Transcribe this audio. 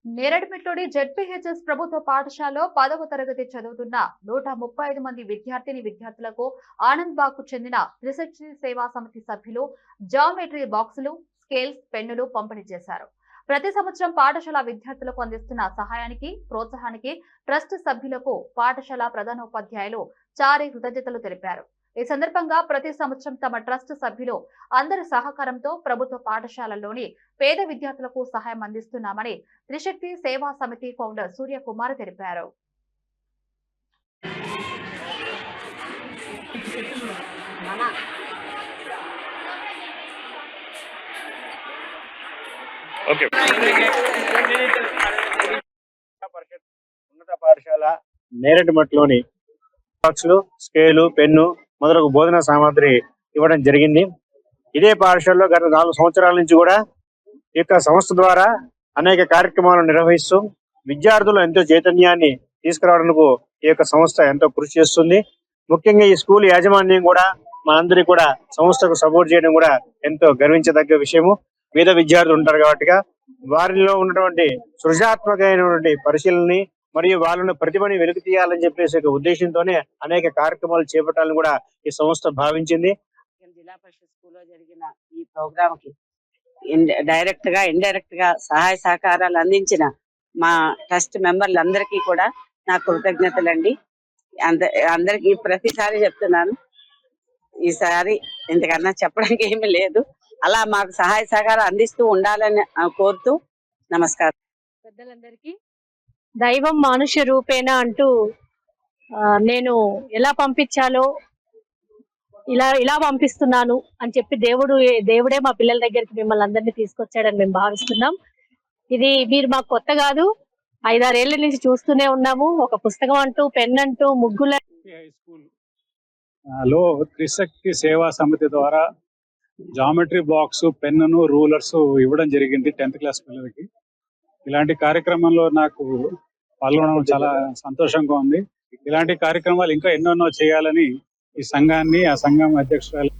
నేరడిమెట్లోని ZPHS ప్రభుత్వ పాఠశాలలో 10వ తరగతి చదువుతున్న 135 మంది విద్యార్థులకు ఆనంద్ బాగ్ కు చెందిన త్రిశక్తి సేవా సమితి సభ్యులు జామెట్రీ బాక్సులు, స్కేల్స్, పెన్నులు పంపిణీ చేశారు. ప్రతి సంవత్సరం పాఠశాల విద్యార్థులకు అందిస్తున్న సహాయానికి, ప్రోత్సాహానికి ట్రస్ట్ సభ్యులకు పాఠశాల ప్రధానోపాధ్యాయులు చారి కృతజ్ఞతలు తెలిపారు. ఈ సందర్భంగా ప్రతి సంవత్సరం తమ ట్రస్ట్ సభ్యులు అందరి సహకారంతో ప్రభుత్వ పాఠశాలల్లోని పేద విద్యార్థులకు సహాయం అందిస్తున్నామని త్రిశక్తి సేవా సమితి ఫౌండర్ సూర్యకుమార్ తెలిపారు. ఉన్నత పాఠశాల నేరడిమట్లోని బాక్సులు, స్కేలు, పెన్ను మొదలగు బోధనా సామాగ్రి ఇవ్వడం జరిగింది. ఇదే పాఠశాలలో గత 4 సంవత్సరాల నుంచి కూడా ఈ యొక్క సంస్థ ద్వారా అనేక కార్యక్రమాలను నిర్వహిస్తూ విద్యార్థులు ఎంతో చైతన్యాన్ని తీసుకురావడానికి ఈ యొక్క సంస్థ ఎంతో కృషి చేస్తుంది. ముఖ్యంగా ఈ స్కూల్ యాజమాన్యం కూడా మనందరికీ కూడా సంస్థకు సపోర్ట్ చేయడం కూడా ఎంతో గర్వించదగ్గ విషయము. పేద విద్యార్థులు ఉంటారు కాబట్టి వారిలో ఉన్నటువంటి సృజనాత్మకమైనటువంటి పరిశీలనని మరియు వాళ్ళను ప్రతిభని వెలికి తీయాలని చెప్పేసి ఉద్దేశంతోనే అనేక కార్యక్రమాలు చేపట్టాలని కూడా ఈ సంస్థ భావించింది. జిల్లా పరిషత్ స్కూల్లో జరిగిన ఈ ప్రోగ్రామ్ కి డైరెక్ట్ గా ఇండైరెక్ట్ గా సహాయ సహకారాలు అందించిన మా ట్రస్ట్ మెంబర్లందరికీ కూడా నా కృతజ్ఞతలండి. అందరికి ప్రతిసారి చెప్తున్నాను, ఈసారి ఇంతకన్నా చెప్పడానికి ఏమీ లేదు. అలా మాకు సహాయ సహకారం అందిస్తూ ఉండాలని కోరుతూ నమస్కారం. పెద్దలందరికీ దైవం మానుష్య రూపేణ అంటూ నేను ఎలా పంపించాలో ఇలా పంపిస్తున్నాను అని చెప్పి దేవుడే మా పిల్లల దగ్గరికి మిమ్మల్ని అందరినీ తీసుకొచ్చాడని మేము భావిస్తున్నాం. ఇది మీరు మాకు కొత్త కాదు, 5-6 ఏళ్ల నుంచి చూస్తూనే ఉన్నాము. ఒక పుస్తకం అంటూ, పెన్ అంటూ, ముగ్గుల లో త్రిశక్తి సేవా సమితి ద్వారా జామెట్రీ బాక్స్, పెన్నును, రూలర్స్ ఇవ్వడం జరిగింది 10th క్లాస్ పిల్లలకి. ఇలాంటి కార్యక్రమంలో నాకు పాల్గొనడం చాలా సంతోషంగా ఉంది. ఇలాంటి కార్యక్రమాలు ఇంకా ఎన్నెన్నో చేయాలని ఈ సంఘాన్ని, ఆ సంఘం అధ్యక్షురాలు